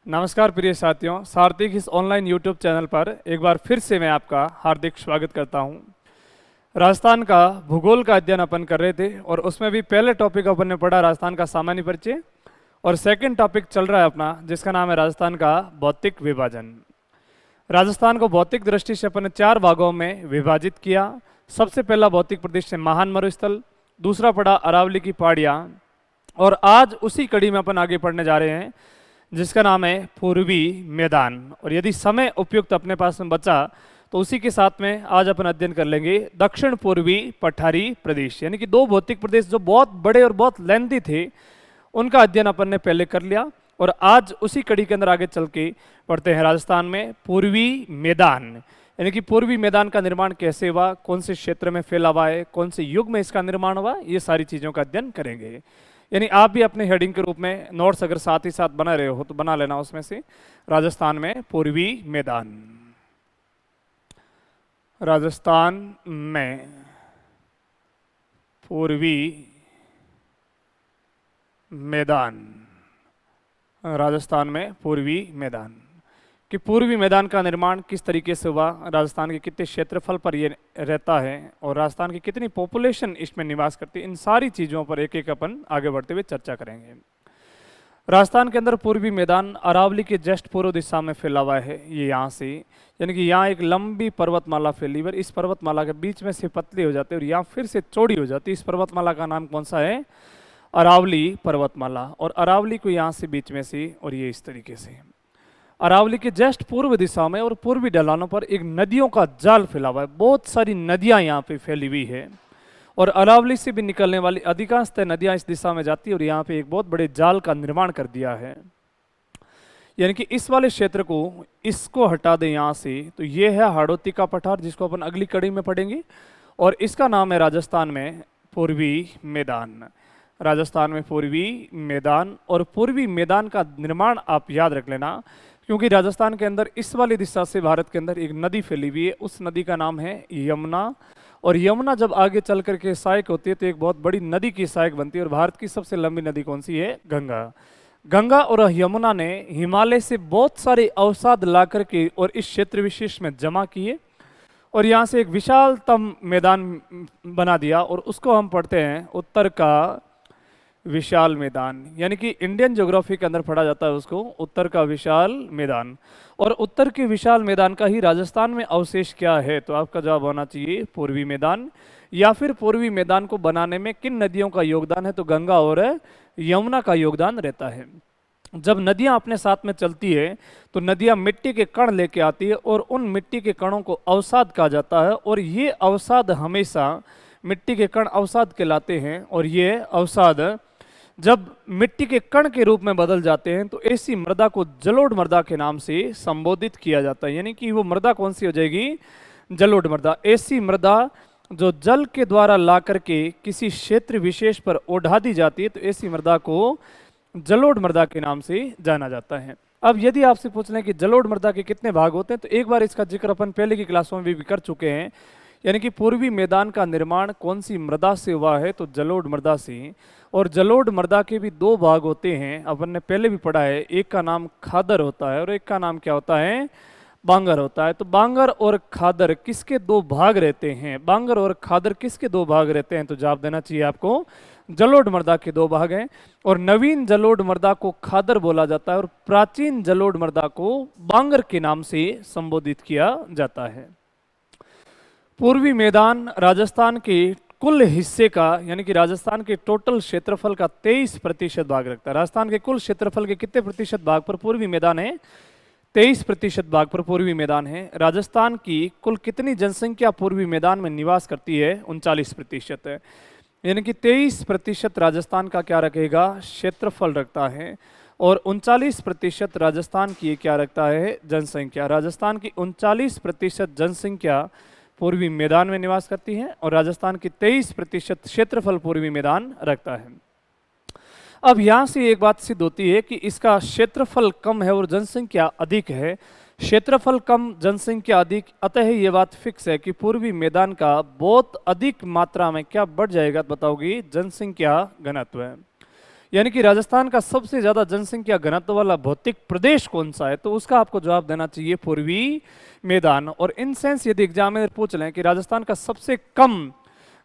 नमस्कार प्रिय साथियों, सारथिक इस ऑनलाइन यूट्यूब चैनल पर एक बार फिर से मैं आपका हार्दिक स्वागत करता हूं। राजस्थान का भूगोल का अध्ययन अपन कर रहे थे और उसमें भी पहले टॉपिक अपन ने पढ़ा राजस्थान का सामान्य परिचय और सेकंड टॉपिक चल रहा है अपना जिसका नाम है राजस्थान का भौतिक विभाजन। राजस्थान को भौतिक दृष्टि से अपन ने 4 भागों में विभाजित किया। सबसे पहला भौतिक प्रदेश है महान मरुस्थल, दूसरा पड़ा अरावली की पहाड़ियाँ और आज उसी कड़ी में अपन आगे पढ़ने जा रहे हैं जिसका नाम है पूर्वी मैदान। और यदि समय उपयुक्त अपने पास में बचा तो उसी के साथ में आज अपन अध्ययन कर लेंगे दक्षिण पूर्वी पठारी प्रदेश, यानी कि 2 भौतिक प्रदेश जो बहुत बड़े और बहुत लेंथी थे उनका अध्ययन अपन ने पहले कर लिया और आज उसी कड़ी के अंदर आगे चल के पढ़ते हैं राजस्थान में पूर्वी मैदान, यानी कि पूर्वी मैदान का निर्माण कैसे हुआ, कौन से क्षेत्र में फैला हुआ है, कौन से युग में इसका निर्माण हुआ, ये सारी चीज़ों का अध्ययन करेंगे। यानी आप भी अपने हेडिंग के रूप में नोट्स अगर साथ ही साथ बना रहे हो तो बना लेना उसमें से राजस्थान में पूर्वी मैदान। राजस्थान में पूर्वी मैदान, राजस्थान में पूर्वी मैदान कि पूर्वी मैदान का निर्माण किस तरीके से हुआ, राजस्थान के कितने क्षेत्रफल पर ये रहता है और राजस्थान की कितनी पॉपुलेशन इसमें निवास करती है, इन सारी चीज़ों पर एक एक अपन आगे बढ़ते हुए चर्चा करेंगे। राजस्थान के अंदर पूर्वी मैदान अरावली के जस्ट पूर्व दिशा में फैला हुआ है। ये यहाँ से यानी कि यहाँ एक लंबी पर्वतमाला फैली हुई, इस पर्वतमाला के बीच में से पतली हो जाती है और यहाँ फिर से चौड़ी हो जाती है। इस पर्वतमाला का नाम कौन सा है? अरावली पर्वतमाला। और अरावली को यहाँ से बीच में से और ये इस तरीके से अरावली के जस्ट पूर्व दिशा में और पूर्वी ढलानों पर एक नदियों का जाल फैला हुआ है। बहुत सारी नदियां यहाँ पे फैली हुई है और अरावली से भी निकलने वाली अधिकांशतः नदियां इस दिशा में जाती है और यहाँ पे एक बहुत बड़े जाल का निर्माण कर दिया है। यानी कि इस वाले क्षेत्र को इसको हटा दें यहाँ से तो ये है हाड़ौती का पठार जिसको अपन अगली कड़ी में पढ़ेंगे और इसका नाम है राजस्थान में पूर्वी मैदान। राजस्थान में पूर्वी मैदान और पूर्वी मैदान का निर्माण आप याद रख लेना क्योंकि राजस्थान के अंदर इस वाली दिशा से भारत के अंदर एक नदी फैली हुई है, उस नदी का नाम है यमुना। और यमुना जब आगे चल करके सहायक होती है तो एक बहुत बड़ी नदी की सहायक बनती है और भारत की सबसे लंबी नदी कौन सी है? गंगा। गंगा और यमुना ने हिमालय से बहुत सारे अवसाद ला करके और इस क्षेत्र विशेष में जमा किए और यहाँ से एक विशालतम मैदान बना दिया और उसको हम पढ़ते हैं उत्तर का विशाल मैदान, यानी कि इंडियन ज्योग्राफी के अंदर पढ़ा जाता है उसको उत्तर का विशाल मैदान। और उत्तर के विशाल मैदान का ही राजस्थान में अवशेष क्या है? तो आपका जवाब होना चाहिए पूर्वी मैदान। या फिर पूर्वी मैदान को बनाने में किन नदियों का योगदान है? तो गंगा और यमुना का योगदान रहता है। जब नदियां अपने साथ में चलती है तो नदियां मिट्टी के कण लेके आती है और उन मिट्टी के कणों को अवसाद कहा जाता है और ये अवसाद हमेशा मिट्टी के कण अवसाद कहलाते हैं और ये अवसाद जब मिट्टी के कण के रूप में बदल जाते हैं तो ऐसी मृदा को जलोढ़ मृदा के नाम से संबोधित किया जाता है। यानी कि वो मृदा कौन सी हो जाएगी? जलोढ़ मृदा। ऐसी मृदा जो जल के द्वारा ला करके किसी क्षेत्र विशेष पर ओढ़ा दी जाती है तो ऐसी मृदा को जलोढ़ मृदा के नाम से जाना जाता है। अब यदि आपसे पूछ लें कि जलोढ़ मृदा के कितने भाग होते हैं तो एक बार इसका जिक्र अपन पहले की क्लासों में भी कर चुके हैं। यानी कि पूर्वी मैदान का निर्माण कौन सी मृदा से हुआ है? तो जलोढ़ मृदा से। और जलोढ़ मृदा के भी 2 भाग होते हैं, अपन ने पहले भी पढ़ा है। एक का नाम खादर होता है और एक का नाम क्या होता है? बांगर होता है। तो बांगर और खादर किसके 2 भाग रहते हैं? बांगर और खादर किसके 2 भाग रहते हैं? तो जवाब देना चाहिए आपको जलोढ़ मृदा के 2 भाग हैं और नवीन जलोढ़ मृदा को खादर बोला जाता है और प्राचीन जलोढ़ मृदा को बांगर के नाम से संबोधित किया जाता है। पूर्वी मैदान राजस्थान के कुल हिस्से का यानी कि राजस्थान के टोटल क्षेत्रफल का 23% भाग रखता है। राजस्थान के कुल क्षेत्रफल के कितने प्रतिशत भाग पर पूर्वी मैदान है? 23% भाग पर पूर्वी मैदान है। राजस्थान की कुल कितनी जनसंख्या पूर्वी मैदान में निवास करती है? 39% है। यानी कि 23% राजस्थान का क्या रखेगा? क्षेत्रफल रखता है और 39% राजस्थान की क्या रखता है? जनसंख्या। राजस्थान की 39% जनसंख्या पूर्वी मैदान में निवास करती है और राजस्थान की 23% क्षेत्रफल पूर्वी मैदान रखता है। अब यहाँ से एक बात सिद्ध होती है कि इसका क्षेत्रफल कम है और जनसंख्या अधिक है। क्षेत्रफल कम जनसंख्या अधिक, अतः ये बात फिक्स है कि पूर्वी मैदान का बहुत अधिक मात्रा में क्या बढ़ जाएगा? बताओगी जनसंख्या घनत्व है। यानी कि राजस्थान का सबसे ज्यादा जनसंख्या घनत्व वाला भौतिक प्रदेश कौन सा है, तो उसका आपको जवाब देना चाहिए पूर्वी मैदान। और इन सेंस यदि एग्जामिनर पूछ लें कि राजस्थान का सबसे कम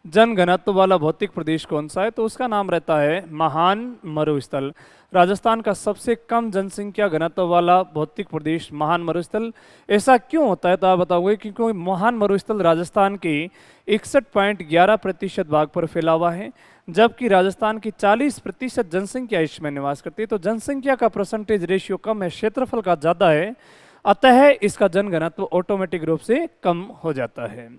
जन घनत्व वाला भौतिक प्रदेश कौन सा है, तो उसका नाम रहता है महान मरुस्थल। राजस्थान का सबसे कम जनसंख्या घनत्व वाला भौतिक प्रदेश महान मरुस्थल। ऐसा क्यों होता है तो आप बताओगे, क्योंकि महान मरुस्थल राजस्थान के 61.11% भाग पर फैला हुआ है, जबकि राजस्थान की 40% जनसंख्या इसमें निवास करती है। तो जनसंख्या का परसेंटेज रेशियो कम है, क्षेत्रफल का ज्यादा है, अतः इसका जन घनत्व ऑटोमेटिक रूप से कम हो जाता है।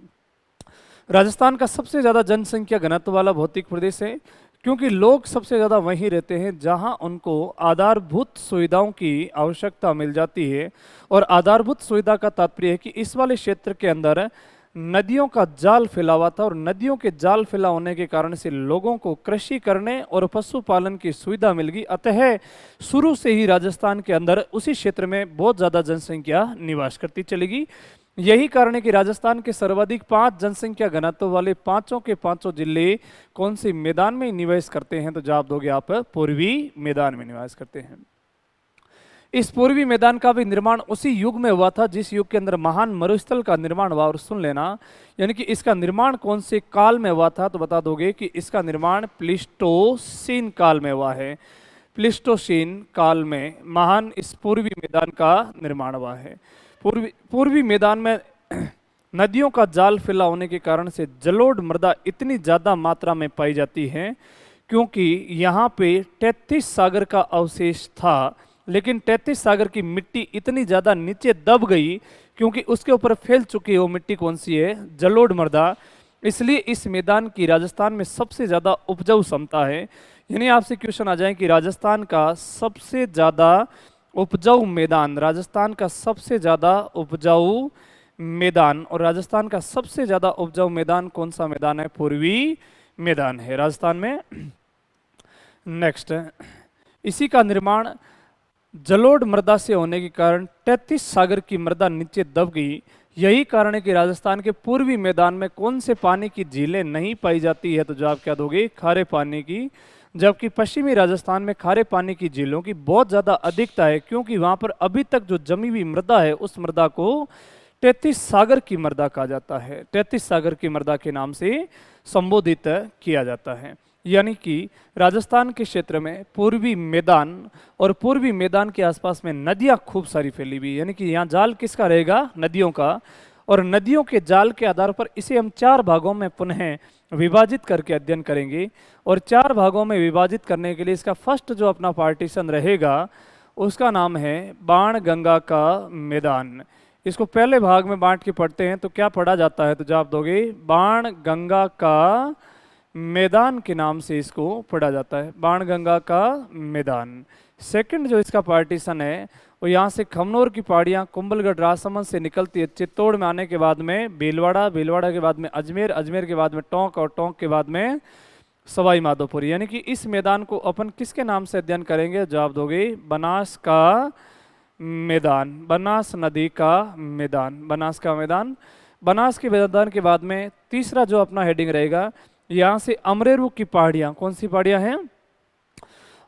राजस्थान का सबसे ज्यादा जनसंख्या घनत्व वाला भौतिक प्रदेश है, क्योंकि लोग सबसे ज़्यादा वहीं रहते हैं जहां उनको आधारभूत सुविधाओं की आवश्यकता मिल जाती है। और आधारभूत सुविधा का तात्पर्य है कि इस वाले क्षेत्र के अंदर नदियों का जाल फैला हुआ था, और नदियों के जाल फैला होने के कारण से लोगों को कृषि करने और पशुपालन की सुविधा मिल गई। अतः शुरू से ही राजस्थान के अंदर उसी क्षेत्र में बहुत ज़्यादा जनसंख्या निवास करती चलेगी। यही कारण है कि राजस्थान के सर्वाधिक 5 जनसंख्या घनत्व वाले पांचों के पांचों जिले कौन से मैदान में निवास करते हैं, तो जवाब दोगे आप पूर्वी मैदान में निवास करते हैं। इस पूर्वी मैदान का भी निर्माण उसी युग में हुआ था जिस युग के अंदर महान मरुस्थल का निर्माण हुआ। और सुन लेना, यानी कि इसका निर्माण कौन से काल में हुआ था, तो बता दोगे कि इसका निर्माण प्लीस्टोसीन काल में हुआ है। प्लीस्टोसीन काल में महान इस पूर्वी मैदान का निर्माण हुआ है। पूर्वी मैदान में नदियों का जाल फैला होने के कारण से जलोढ़ मृदा इतनी ज़्यादा मात्रा में पाई जाती है, क्योंकि यहाँ पे 33 सागर का अवशेष था, लेकिन 33 सागर की मिट्टी इतनी ज़्यादा नीचे दब गई क्योंकि उसके ऊपर फैल चुकी है वो मिट्टी कौन सी है, जलोढ़ मृदा। इसलिए इस मैदान की राजस्थान में सबसे ज़्यादा उपजाऊ क्षमता है। यानी आपसे क्वेश्चन आ जाए कि राजस्थान का सबसे ज़्यादा उपजाऊ मैदान, राजस्थान का सबसे ज़्यादा उपजाऊ मैदान, और राजस्थान का सबसे ज़्यादा उपजाऊ मैदान कौन सा मैदान है, पूर्वी मैदान है राजस्थान में। नेक्स्ट, इसी का निर्माण जलोढ़ मृदा से होने के कारण 33 सागर की मृदा नीचे दब गई। यही कारण है कि राजस्थान के पूर्वी मैदान में कौन से पानी की झीलें नहीं पाई जाती है, तो जवाब क्या दोगे, खारे पानी की। जबकि पश्चिमी राजस्थान में खारे पानी की झीलों की बहुत ज़्यादा अधिकता है, क्योंकि वहाँ पर अभी तक जो जमी हुई मृदा है उस मृदा को 33 सागर की मृदा कहा जाता है, 33 सागर की मृदा के नाम से संबोधित किया जाता है। यानी कि राजस्थान के क्षेत्र में पूर्वी मैदान और पूर्वी मैदान के आसपास में नदियाँ खूब सारी फैली हुई, यानी कि यहाँ जाल किसका रहेगा, नदियों का। और नदियों के जाल के आधार पर इसे हम 4 भागों में पुनः विभाजित करके अध्ययन करेंगे। और 4 भागों में विभाजित करने के लिए इसका फर्स्ट जो अपना पार्टीशन रहेगा उसका नाम है बाण गंगा का मैदान। इसको पहले भाग में बांट के पढ़ते हैं तो क्या पढ़ा जाता है, तो जवाब दोगे बाण गंगा का मैदान के नाम से इसको पढ़ा जाता है, बाण गंगा का मैदान। सेकंड जो इसका पार्टीशन है वो यहाँ से खमनोर की पहाड़ियाँ कुंभलगढ़ राजसमंद से निकलती है, चित्तौड़ में आने के बाद में भीलवाड़ा, भीलवाड़ा के बाद में अजमेर, अजमेर के बाद में टोंक, और टोंक के बाद में सवाई माधोपुर। यानी कि इस मैदान को अपन किसके नाम से अध्ययन करेंगे, जवाब दोगे बनास का मैदान, बनास नदी का मैदान, बनास का मैदान। बनास के मैदान के बाद में तीसरा जो अपना हेडिंग रहेगा, यहाँ से अमरेरू की पहाड़ियाँ, कौन सी पहाड़ियाँ हैं,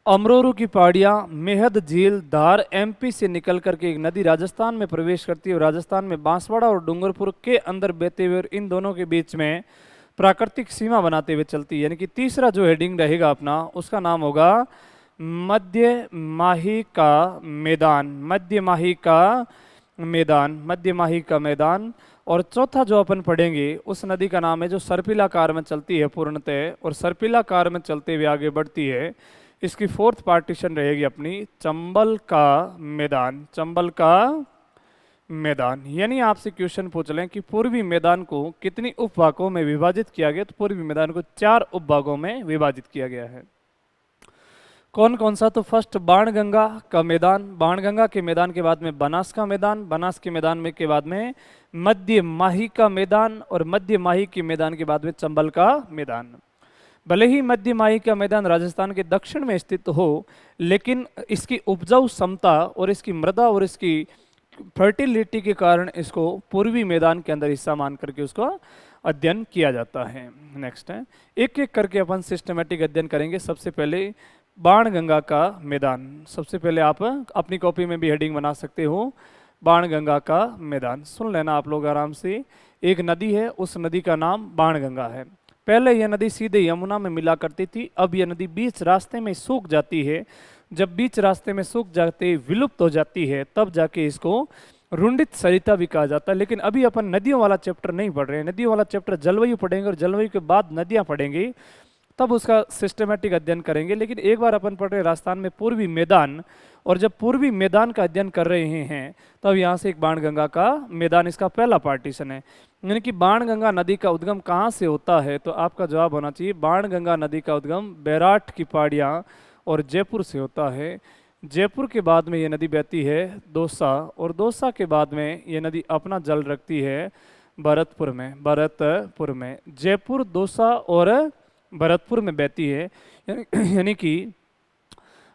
अमरोरू की पहाड़ियाँ, मेहद झील, धार एमपी से निकल करके एक नदी राजस्थान में प्रवेश करती है, और राजस्थान में बांसवाड़ा और डूंगरपुर के अंदर बहते हुए और इन दोनों के बीच में प्राकृतिक सीमा बनाते हुए चलती है। यानी कि तीसरा जो हेडिंग रहेगा अपना उसका नाम होगा मध्य माही का मैदान, मध्य माही का मैदान, मध्य माही का मैदान। और चौथा जो अपन पढ़ेंगे उस नदी का नाम है जो सर्पिलाकार में चलती है पूर्णतः, और सर्पिलाकार में चलते हुए आगे बढ़ती है। इसकी फोर्थ पार्टीशन रहेगी अपनी चंबल का मैदान, चंबल का मैदान। यानी आपसे क्वेश्चन पूछ लें कि पूर्वी मैदान को कितनी उपभागों में विभाजित किया गया, तो पूर्वी मैदान को 4 उपभागों में विभाजित किया गया है। कौन कौन सा, तो फर्स्ट बाणगंगा का मैदान, बाणगंगा के मैदान के बाद में बनास का मैदान, बनास के मैदान में के बाद में मध्य माही का मैदान, और मध्य माही के मैदान के बाद में चंबल का मैदान। भले ही मध्य माही का मैदान राजस्थान के दक्षिण में स्थित हो, लेकिन इसकी उपजाऊ क्षमता और इसकी मृदा और इसकी फर्टिलिटी के कारण इसको पूर्वी मैदान के अंदर हिस्सा मान करके उसका अध्ययन किया जाता है। नेक्स्ट है, एक एक करके अपन सिस्टमेटिक अध्ययन करेंगे। सबसे पहले बाणगंगा का मैदान। सबसे पहले आप अपनी कॉपी में भी हेडिंग बना सकते हो, बाणगंगा का मैदान। सुन लेना आप लोग आराम से। एक नदी है, उस नदी का नाम बाणगंगा है। पहले यह नदी सीधे यमुना में मिला करती थी, अब यह नदी बीच रास्ते में सूख जाती है। जब बीच रास्ते में सूख जाते, विलुप्त हो जाती है, तब जाके इसको रुंडित सरिता भी कहा जाता है। लेकिन अभी अपन नदियों वाला चैप्टर नहीं पढ़ रहे हैं, नदियों वाला चैप्टर जलवायु पढ़ेंगे और जलवायु के बाद नदियां पढ़ेंगे, तब उसका सिस्टमेटिक अध्ययन करेंगे। लेकिन एक बार अपन पढ़ रहे हैं राजस्थान में पूर्वी मैदान, और जब पूर्वी मैदान का अध्ययन कर रहे हैं तब यहाँ से एक बाणगंगा का मैदान इसका पहला पार्टीशन है। यानी कि बाणगंगा नदी का उद्गम कहाँ से होता है, तो आपका जवाब होना चाहिए बाणगंगा नदी का उद्गम बैराठ की पहाड़ियाँ और जयपुर से होता है। जयपुर के बाद में ये नदी बहती है दौसा, और दौसा के बाद में ये नदी अपना जल रखती है भरतपुर में। भरतपुर में जयपुर, दौसा और भरतपुर में बहती है। यानी कि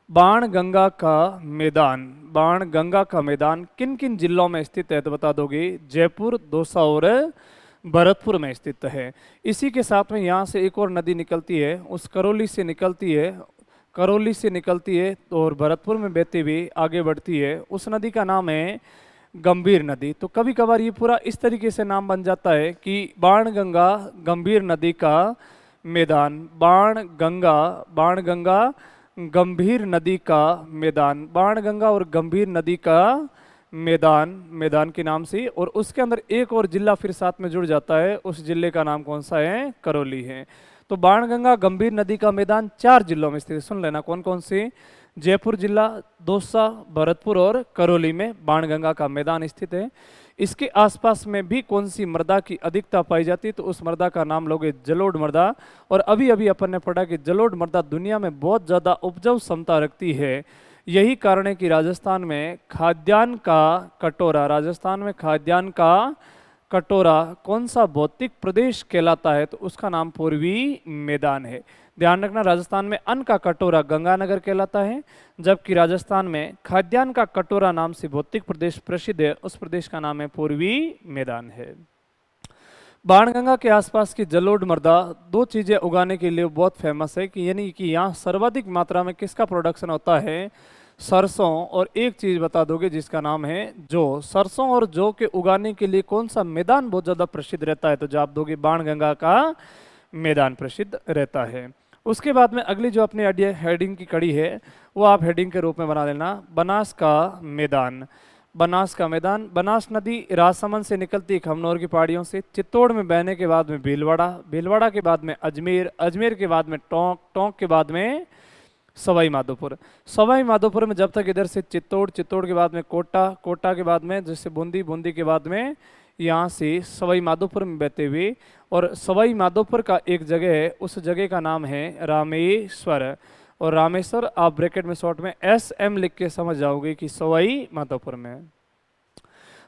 बाणगंगा का मैदान, बाणगंगा का मैदान किन किन जिलों में स्थित है तो बता दोगे? जयपुर, दौसा और भरतपुर में स्थित है। इसी के साथ में यहाँ से एक और नदी निकलती है, उस करौली से निकलती है, करौली से निकलती है और भरतपुर में बहती हुई आगे बढ़ती है। उस नदी का नाम है गंभीर नदी। तो कभी कभार ये पूरा इस तरीके से नाम बन जाता है कि बाणगंगा गंभीर नदी का मैदान, बाणगंगा, बाणगंगा गंभीर नदी का मैदान, बाणगंगा और गंभीर नदी का मैदान, मैदान के नाम से। और उसके अंदर एक और जिला फिर साथ में जुड़ जाता है, उस जिले का नाम कौन सा है? करौली है। तो बाणगंगा गंभीर नदी का मैदान 4 जिलों में स्थित है। सुन लेना कौन कौन से? जयपुर जिला, दौसा, भरतपुर और करौली में बाणगंगा का मैदान स्थित है। इसके आसपास में भी कौन सी मृदा की अधिकता पाई जाती है, तो उस मृदा का नाम लोगे जलोढ़ मृदा। और अभी अभी अपन ने पढ़ा कि जलोढ़ मृदा दुनिया में बहुत ज़्यादा उपजाऊ क्षमता रखती है। यही कारण है कि राजस्थान में खाद्यान्न का कटोरा, राजस्थान में खाद्यान्न का कटोरा कौन सा भौतिक प्रदेश कहलाता है, तो उसका नाम पूर्वी मैदान है। ध्यान रखना, राजस्थान में अन्न का कटोरा गंगानगर कहलाता है, जबकि राजस्थान में खाद्यान्न का कटोरा नाम से भौतिक प्रदेश प्रसिद्ध है, उस प्रदेश का नाम है पूर्वी मैदान है। बाणगंगा के आसपास की जलोढ़ मृदा 2 चीजें उगाने के लिए बहुत फेमस है, कि यानी कि यहाँ सर्वाधिक मात्रा में किसका प्रोडक्शन होता है? सरसों। और एक चीज बता दोगे जिसका नाम है जौ। सरसों और जौ के उगाने के लिए कौन सा मैदान बहुत ज्यादा प्रसिद्ध रहता है, तो जवाब दोगे बाणगंगा का मैदान प्रसिद्ध रहता है। उसके बाद में अगली जो अपनी हेडिंग की कड़ी है वो आप हेडिंग के रूप में बना लेना, बनास का मैदान। बनास का मैदान, बनास नदी राजसमंद से निकलती है खमनोर की पहाड़ियों से, चित्तौड़ में बहने के बाद में भीलवाड़ा, भीलवाड़ा के बाद में अजमेर, अजमेर के बाद में टोंक, टोंक के बाद में सवाई माधोपुर। सवाई माधोपुर में जब तक इधर से चित्तौड़, चित्तौड़ के बाद में कोटा, कोटा के बाद में जैसे बूंदी, बूंदी के बाद में यहाँ से सवाई माधोपुर में बहते हुए, और सवाई माधोपुर का एक जगह है, उस जगह का नाम है रामेश्वर। और रामेश्वर आप ब्रैकेट में शॉर्ट में SM लिख के समझ जाओगे कि सवाई माधोपुर में।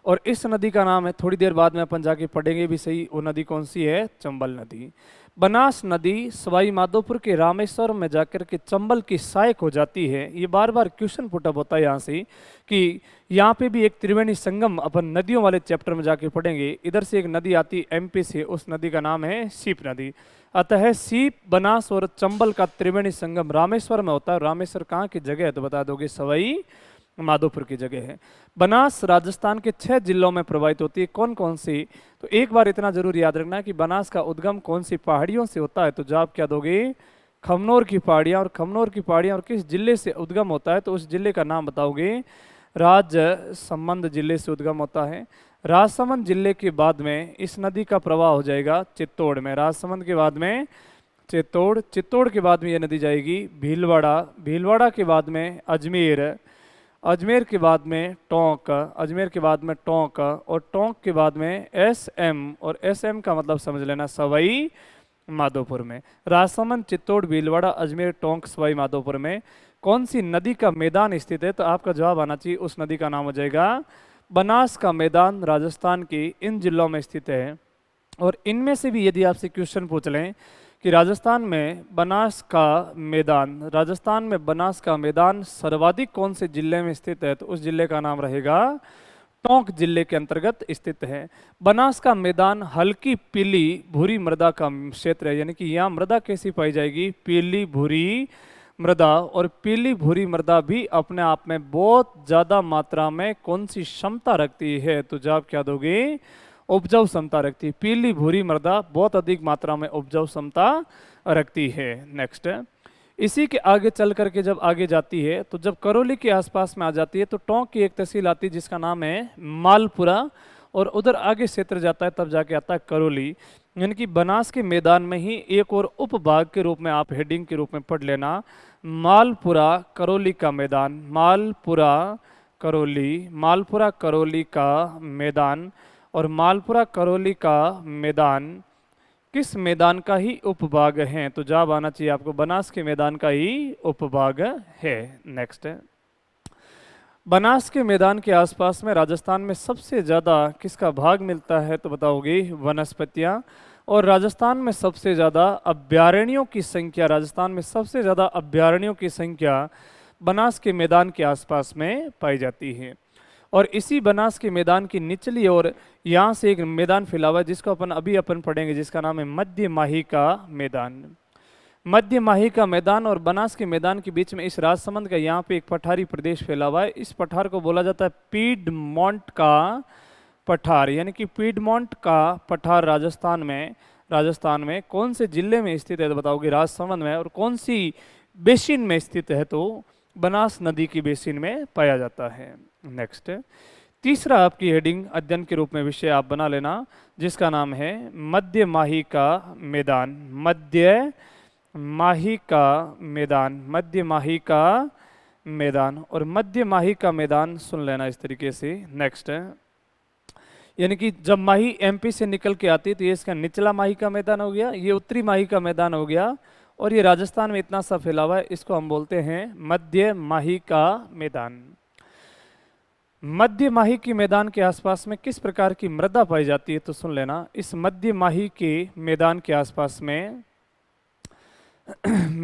और इस नदी का नाम है, थोड़ी देर बाद में अपन जाके पढ़ेंगे भी सही, वो नदी कौन सी है? चंबल नदी। बनास नदी सवाई माधोपुर के रामेश्वर में जाकर के चंबल की सहायक हो जाती है। ये बार बार क्वेश्चन पुटअप होता है यहाँ से कि यहाँ पे भी एक त्रिवेणी संगम अपन नदियों वाले चैप्टर में जाके पढ़ेंगे। इधर से एक नदी आती है MP से, उस नदी का नाम है सीप नदी। अतः सीप, बनास और चंबल का त्रिवेणी संगम रामेश्वर में होता है। रामेश्वर कहाँ की जगह है तो बता दोगे? सवाई माधोपुर की जगह है। बनास राजस्थान के 6 जिलों में प्रवाहित होती है। कौन कौन सी? तो एक बार इतना जरूर याद रखना कि बनास का उद्गम कौन सी पहाड़ियों से होता है, तो जवाब क्या दोगे? खमनोर की पहाड़ियाँ। और खमनोर की पहाड़ियाँ और किस जिले से उद्गम होता है, तो उस जिले का नाम बताओगे? राजसमंद जिले से उद्गम होता है। राजसमंद जिले के बाद में इस नदी का प्रवाह हो जाएगा चित्तौड़ में। राजसमंद के बाद में चित्तौड़, चित्तौड़ के बाद में यह नदी जाएगी भीलवाड़ा, भीलवाड़ा के बाद में अजमेर, अजमेर के बाद में टोंक, अजमेर के बाद में टोंक, और टोंक के बाद में SM, और SM का मतलब समझ लेना सवाई माधोपुर में। राजसमंद, चित्तौड़, भीलवाड़ा, अजमेर, टोंक, सवाई माधोपुर में कौन सी नदी का मैदान स्थित है, तो आपका जवाब आना चाहिए उस नदी का नाम हो जाएगा बनास का मैदान। राजस्थान के इन जिलों में स्थित है। और इनमें से भी यदि आपसे क्वेश्चन पूछ लें कि राजस्थान में बनास का मैदान, राजस्थान में बनास का मैदान सर्वाधिक कौन से जिले में स्थित है, तो उस जिले का नाम रहेगा टोंक जिले के अंतर्गत स्थित है। बनास का मैदान हल्की पीली भूरी मृदा का क्षेत्र है, यानी कि यहाँ मृदा कैसी पाई जाएगी? पीली भूरी मृदा और पीली भूरी मृदा भी अपने आप में बहुत ज़्यादा मात्रा में कौन सी क्षमता रखती है? तो जवाब क्या दोगे? उपजाऊ क्षमता रखती है। पीली भूरी मृदा बहुत अधिक मात्रा में उपजाऊ क्षमता रखती है। नेक्स्ट, इसी के आगे चल करके जब आगे जाती है तो जब करौली के आसपास में आ जाती है तो टोंक की एक तहसील आती है जिसका नाम है मालपुरा, और उधर आगे क्षेत्र जाता है तब जाके आता है करौली। यानी कि बनास के मैदान में ही एक और उपभाग के रूप में आप हेडिंग के रूप में पढ़ लेना, मालपुरा करौली का मैदान, मालपुरा करौली, मालपुरा करौली का मैदान। और मालपुरा करौली का मैदान किस मैदान का ही उपभाग है? तो जवाब आना चाहिए आपको बनास के मैदान का ही उपभाग है। नेक्स्ट, बनास के मैदान के आसपास में राजस्थान में सबसे ज़्यादा किसका भाग मिलता है? तो बताओगे वनस्पतियाँ। और राजस्थान में सबसे ज़्यादा अभ्यारण्यों की संख्या, राजस्थान में सबसे ज़्यादा अभ्यारण्यों की संख्या बनास के मैदान के आसपास में पाई जाती है। और इसी बनास के मैदान की निचली ओर यहाँ से एक मैदान फैला हुआ है जिसको अपन पढ़ेंगे, जिसका नाम है मध्य माही का मैदान। मध्य माही का मैदान और बनास के मैदान के बीच में इस राजसमंद का यहाँ पे एक पठारी प्रदेश फैला हुआ है। इस पठार को बोला जाता है पीडमोंट का पठार, यानी कि पीडमोंट का पठार राजस्थान में कौन से जिले में स्थित है? तो बताओगे राजसमंद में। और कौन सी बेसिन में स्थित है? तो बनास नदी की बेसिन में पाया जाता है। नेक्स्ट, तीसरा आपकी हेडिंग अध्ययन के रूप में विषय आप बना लेना जिसका नाम है मध्य माही का मैदान, मध्य माही का मैदान, मध्य माही का मैदान। और मध्य माही का मैदान सुन लेना इस तरीके से। नेक्स्ट, यानी कि जब माही एमपी से निकल के आती है तो ये इसका निचला माही का मैदान हो गया, ये उत्तरी माही का मैदान हो गया, और ये राजस्थान में इतना सा फैला हुआ है, इसको हम बोलते हैं मध्य माही का मैदान। मध्य माही के मैदान के आसपास में किस प्रकार की मृदा पाई जाती है? तो सुन लेना, इस मध्य माही के मैदान के आसपास में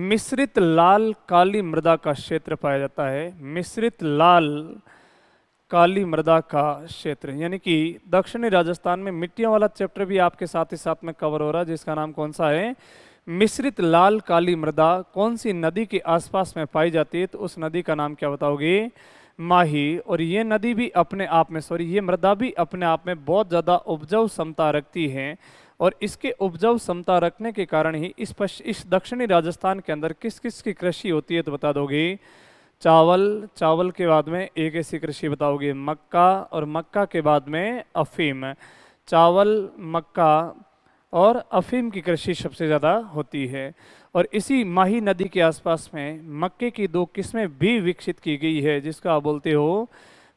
मिश्रित लाल काली मृदा का क्षेत्र पाया जाता है, मिश्रित लाल काली मृदा का क्षेत्र। यानी कि दक्षिणी राजस्थान में मिट्टियों वाला चैप्टर भी आपके साथ ही साथ में कवर हो रहा है जिसका नाम कौन सा है? मिश्रित लाल काली मृदा कौन सी नदी के आसपास में पाई जाती है? तो उस नदी का नाम क्या बताओगे? माही। और ये नदी भी अपने आप में ये मृदा भी अपने आप में बहुत ज़्यादा उपजाऊ क्षमता रखती है, और इसके उपजाऊ क्षमता रखने के कारण ही इस दक्षिणी राजस्थान के अंदर किस किस की कृषि होती है? तो बता दोगे चावल, चावल के बाद में एक ऐसी कृषि बताओगे मक्का, और मक्का के बाद में अफीम। चावल, मक्का और अफीम की कृषि सबसे ज़्यादा होती है। और इसी माही नदी के आसपास में मक्के की दो किस्में भी विकसित की गई है जिसको आप बोलते हो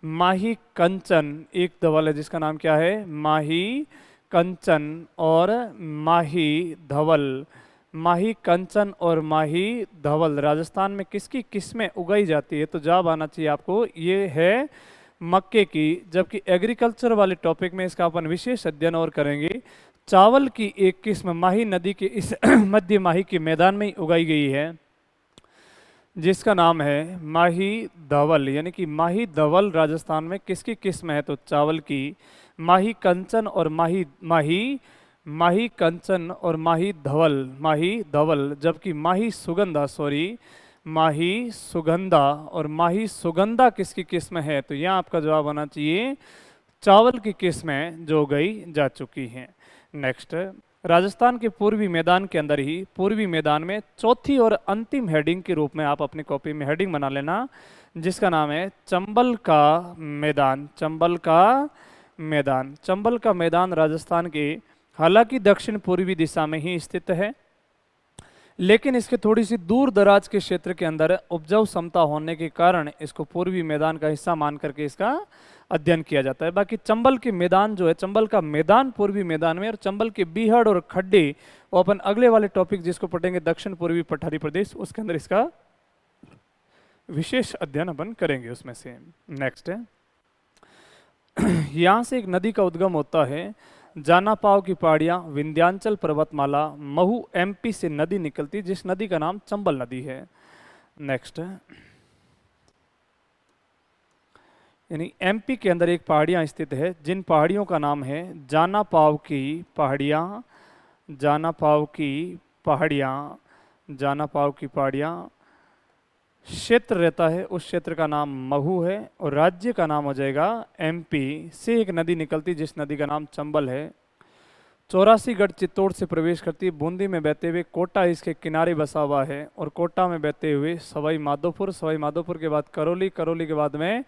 माही कंचन, एक धवल है जिसका नाम क्या है? माही कंचन और माही धवल। माही कंचन और माही धवल राजस्थान में किसकी किस्में उगाई जाती है? तो जवाब आना चाहिए आपको, ये है मक्के की। जबकि एग्रीकल्चर वाले टॉपिक में इसका अपन विशेष अध्ययन और करेंगे। चावल की एक किस्म माही नदी के इस मध्य माही के मैदान में ही उगाई गई है जिसका नाम है माही धवल। यानी कि माही धवल राजस्थान में किसकी किस्म है? तो चावल की। माही कंचन और माही कंचन और माही धवल, जबकि माही सुगंधा और माही सुगंधा किसकी किस्म है? तो यहाँ आपका जवाब आना चाहिए चावल की किस्में जो उगाई जा चुकी हैं। नेक्स्ट, राजस्थान के पूर्वी मैदान के अंदर ही पूर्वी मैदान में चौथी और अंतिम हेडिंग के रूप में आप अपनी कॉपी में हेडिंग बना लेना जिसका नाम है चंबल का मैदान। चंबल का मैदान, चंबल का मैदान राजस्थान के हालांकि दक्षिण पूर्वी दिशा में ही स्थित है, लेकिन इसके थोड़ी सी दूर दराज के क्षेत्र के अंदर उपजाऊ क्षमता होने के कारण इसको पूर्वी मैदान का हिस्सा मान करके इसका अध्ययन किया जाता है। बाकी चंबल के मैदान जो है, चंबल का मैदान पूर्वी मैदान में, और चंबल के बीहड़ और खड्डे वो अपन अगले वाले टॉपिक जिसको पढ़ेंगे दक्षिण पूर्वी पठारी प्रदेश, उसके अंदर इसका विशेष अध्ययन अपन करेंगे उसमें से। नेक्स्ट है, यहाँ से एक नदी का उद्गम होता है, जानापाव की पहाड़ियाँ, विंध्याचल पर्वतमाला, महू एमपी से नदी निकलती जिस नदी का नाम चंबल नदी है। नेक्स्ट है, यानी एमपी के अंदर एक पहाड़ियाँ स्थित है जिन पहाड़ियों का नाम है जानापाव की पहाड़ियाँ, जानापाव की पहाड़ियाँ, जानापाव की पहाड़ियाँ। क्षेत्र रहता है उस क्षेत्र का नाम महू है, और राज्य का नाम हो जाएगा एमपी। से एक नदी निकलती जिस नदी का नाम चंबल है। 84 गढ़ चित्तौड़ से प्रवेश करती है, बूंदी में बहते हुए कोटा इसके किनारे बसा हुआ है, और कोटा में बहते हुए सवाई माधोपुर, सवाई माधोपुर के बाद करौली, करौली के बाद में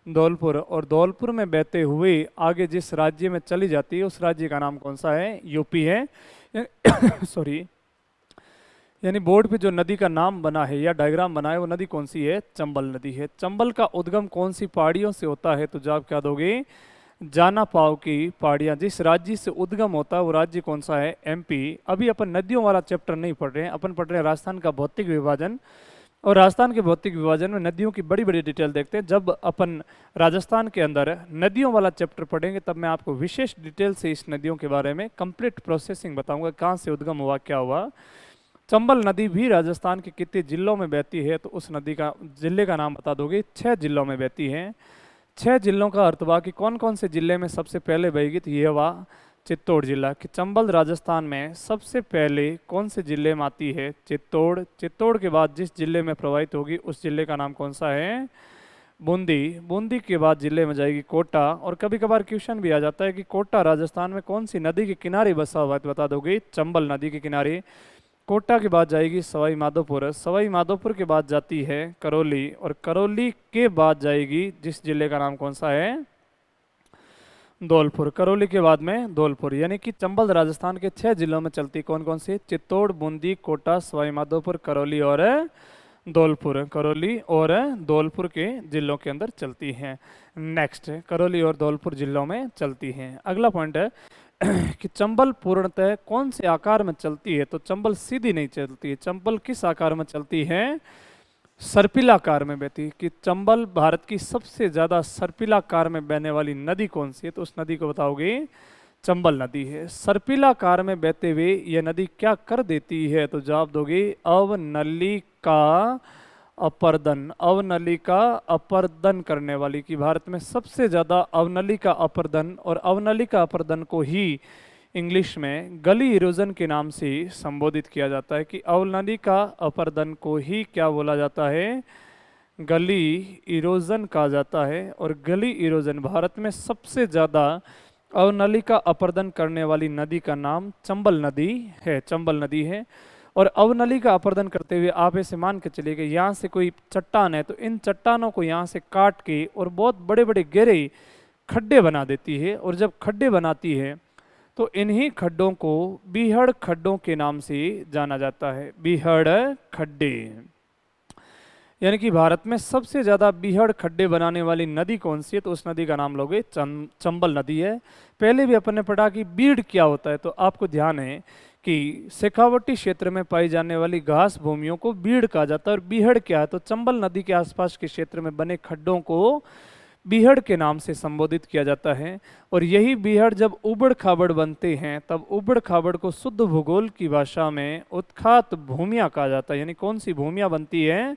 धौलपुर, और धौलपुर में बहते हुए आगे जिस राज्य में चली जाती है उस राज्य का नाम कौन सा है? यूपी है। सॉरी, यानी बोर्ड पे जो नदी का नाम बना है या डायग्राम बना है वो नदी कौन सी है? चंबल नदी है। चंबल का उद्गम कौन सी पहाड़ियों से होता है? तो जवाब क्या दोगे? जाना पाव की पहाड़ियाँ। जिस राज्य से उद्गम होता है वो राज्य कौन सा है? एमपी। अभी अपन नदियों वाला चैप्टर नहीं पढ़ रहे हैं, अपन पढ़ रहे हैं राजस्थान का भौतिक विभाजन, और राजस्थान के भौतिक विभाजन में नदियों की बड़ी बड़ी डिटेल देखते हैं। जब अपन राजस्थान के अंदर नदियों वाला चैप्टर पढ़ेंगे तब मैं आपको विशेष डिटेल से इस नदियों के बारे में कंप्लीट प्रोसेसिंग बताऊंगा, कहाँ से उद्गम हुआ, क्या हुआ। चंबल नदी भी राजस्थान के कितने जिलों में बहती है? तो उस नदी का जिले का नाम बता दोगे? 6 जिलों में बहती है। 6 जिलों का अर्थ हुआ कि कौन कौन से जिले में सबसे पहले बहेगी? तो ये हुआ चित्तौड़ जिला। कि चंबल राजस्थान में सबसे पहले कौन से जिले में आती है? चित्तौड़। चित्तौड़ के बाद जिस जिले में प्रवाहित होगी उस जिले का नाम कौन सा है? बूंदी। बूंदी के बाद जिले में जाएगी कोटा। और कभी कभार क्वेश्चन भी आ जाता है कि कोटा राजस्थान में कौन सी नदी के किनारे बसा हुआ है? तो बता दोगे चंबल नदी के किनारे। कोटा के बाद जाएगी सवाई माधोपुर। सवाई माधोपुर के बाद जाती है करौली, और करौली के बाद जाएगी जिस जिले का नाम कौन सा है? धौलपुर। करौली के बाद में धौलपुर। यानी कि चंबल राजस्थान के 6 जिलों में चलती। कौन कौन सी? चित्तौड़, बूंदी, कोटा, सवाई माधोपुर, करौली और धौलपुर। करौली और धौलपुर के जिलों के अंदर चलती हैं। नेक्स्ट, करौली और धौलपुर जिलों में चलती हैं। अगला पॉइंट है कि चंबल पूर्णतः कौन से आकार में चलती है? तो चंबल सीधी नहीं चलती है। चंबल किस आकार में चलती है? सर्पिलाकार में बहती है। कि चंबल भारत की सबसे ज्यादा सर्पिलाकार में बहने वाली नदी कौन सी है? तो उस नदी को बताओगे चंबल नदी है। सर्पिलाकार में बहते हुए यह नदी क्या कर देती है? तो जवाब दोगे अवनलिका अपर्दन। अवनलिका अपर्दन करने वाली। कि भारत में सबसे ज्यादा अवनलिका अपर्दन, और अवनलिका अपर्दन को ही इंग्लिश में गली इरोजन के नाम से संबोधित किया जाता है। कि अवनलिका अपर्दन को ही क्या बोला जाता है? गली इरोजन कहा जाता है। और गली इरोजन भारत में सबसे ज्यादा अवनलिका अपर्दन करने वाली नदी का नाम चंबल नदी है। चंबल नदी है। और अवनली का अपर्दन करते हुए आप ऐसे मान के चलिए कि यहाँ से कोई चट्टान है तो इन चट्टानों को यहाँ से काट के और बहुत बड़े बड़े गहरे खड्डे बना देती है। और जब खड्डे बनाती है तो इन्हीं खड्डों को बीहड़ खड्डों के नाम से जाना जाता है। बीहड़ खड्डे। यानी कि भारत में सबसे ज़्यादा बीहड़ खड्डे बनाने वाली नदी कौन सी है? तो उस नदी का नाम लोगे चंबल नदी है। पहले भी अपन ने पढ़ा कि बीड़ क्या होता है, तो आपको ध्यान है कि शेखावटी क्षेत्र में पाई जाने वाली घास भूमियों को बीड़ कहा जाता है। और बीहड़ क्या है? तो चंबल नदी के आसपास के क्षेत्र में बने खड्डों को बीहड़ के नाम से संबोधित किया जाता है। और यही बीहड़ जब उबड़ खाबड़ बनते हैं तब उबड़ खाबड़ को शुद्ध भूगोल की भाषा में उत्खात भूमियाँ कहा जाता है। यानी कौन सी भूमियाँ बनती है?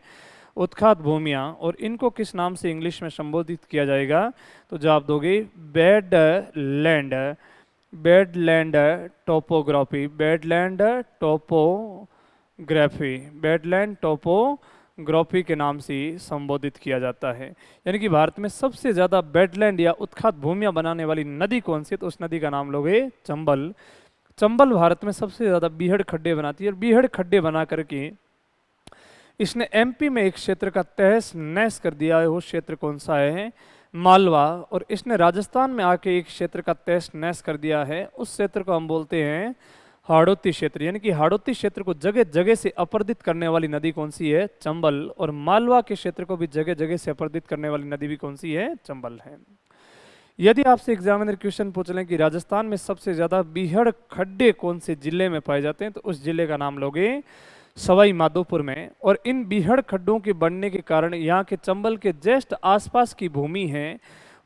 उत्खात भूमियाँ। और इनको किस नाम से इंग्लिश में संबोधित किया जाएगा? तो जवाब दोगे badland. Badland topography. Badland topography. Badland topography के नाम से संबोधित किया जाता है। यानी कि भारत में सबसे ज़्यादा बेडलैंड या उत्खात भूमियाँ बनाने वाली नदी कौन सी है? तो उस नदी का नाम लोगे चंबल। चंबल भारत में सबसे ज़्यादा बीहड़ खड्डे बनाती है। और बीहड़ खड्डे बना करके इसने एमपी में एक क्षेत्र का तहस नहस कर दिया है। वो क्षेत्र कौन सा है? मालवा। और इसने राजस्थान में आके एक क्षेत्र का तहस नहस कर दिया है। उस क्षेत्र को हम बोलते हैं हाड़ौती क्षेत्र। यानी कि हाड़ौती क्षेत्र को जगह जगह से अपरदित करने वाली नदी कौन सी है? चंबल। और मालवा के क्षेत्र को भी जगह जगह से अपरदित करने वाली नदी भी कौन सी है? चंबल है। यदि आपसे एग्जामिनर क्वेश्चन पूछ लें कि राजस्थान में सबसे ज्यादा बीहड़ खड्डे कौन से जिले में पाए जाते हैं, तो उस जिले का नाम लोगे सवाई माधोपुर में। और इन बीहड़ खड्डों के बनने के कारण यहाँ के चंबल के जस्ट आसपास की भूमि है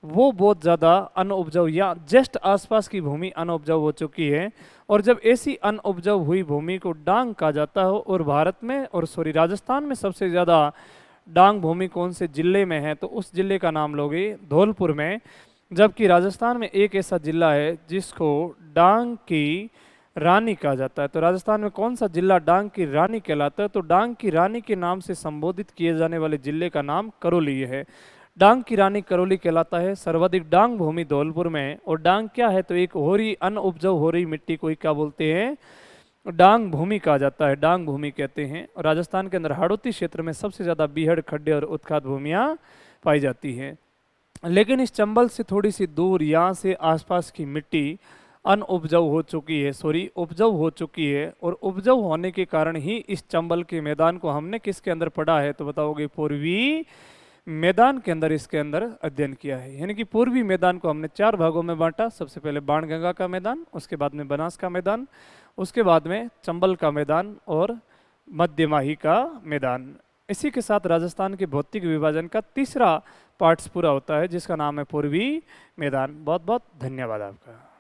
वो बहुत ज़्यादा अनउपजाऊ, या जस्ट आसपास की भूमि अनउपजाऊ हो चुकी है। और जब ऐसी अनउपजाऊ हुई भूमि को डांग कहा जाता है। और भारत में राजस्थान में सबसे ज़्यादा डांग भूमि कौन से जिले में है? तो उस जिले का नाम लोगे धौलपुर में। जबकि राजस्थान में एक ऐसा जिला है जिसको डांग की रानी कहा जाता है। तो राजस्थान में कौन सा जिला डांग की रानी कहलाता है? तो डांग की रानी के नाम से संबोधित किए जाने वाले जिले का नाम करौली है। डांग की रानी करौली कहलाता है। सर्वाधिक डांग भूमि धौलपुर में है। और डांग क्या है? तो एक होरी अनउपजाऊ हो रही मिट्टी को ही क्या बोलते हैं? डांग भूमि कहा जाता है, डांग भूमि कहते हैं। और राजस्थान के अंदर हाड़ौती क्षेत्र में सबसे ज्यादा बीहड़, खड्डे और उत्खात भूमियां पाई जाती हैं। लेकिन इस चंबल से थोड़ी सी दूर यहाँ से आसपास की मिट्टी अनउपजाऊ हो चुकी है, उपजाऊ हो चुकी है। और उपजाऊ होने के कारण ही इस चंबल के मैदान को हमने किसके अंदर पढ़ा है? तो बताओगे पूर्वी मैदान के अंदर, इसके अंदर अध्ययन किया है। यानी कि पूर्वी मैदान को हमने 4 भागों में बांटा। सबसे पहले बाणगंगा का मैदान, उसके बाद में बनास का मैदान, उसके बाद में चंबल का मैदान और मध्यमाही का मैदान। इसी के साथ राजस्थान के भौतिक विभाजन का तीसरा पार्ट्स पूरा होता है, जिसका नाम है पूर्वी मैदान। बहुत बहुत धन्यवाद आपका।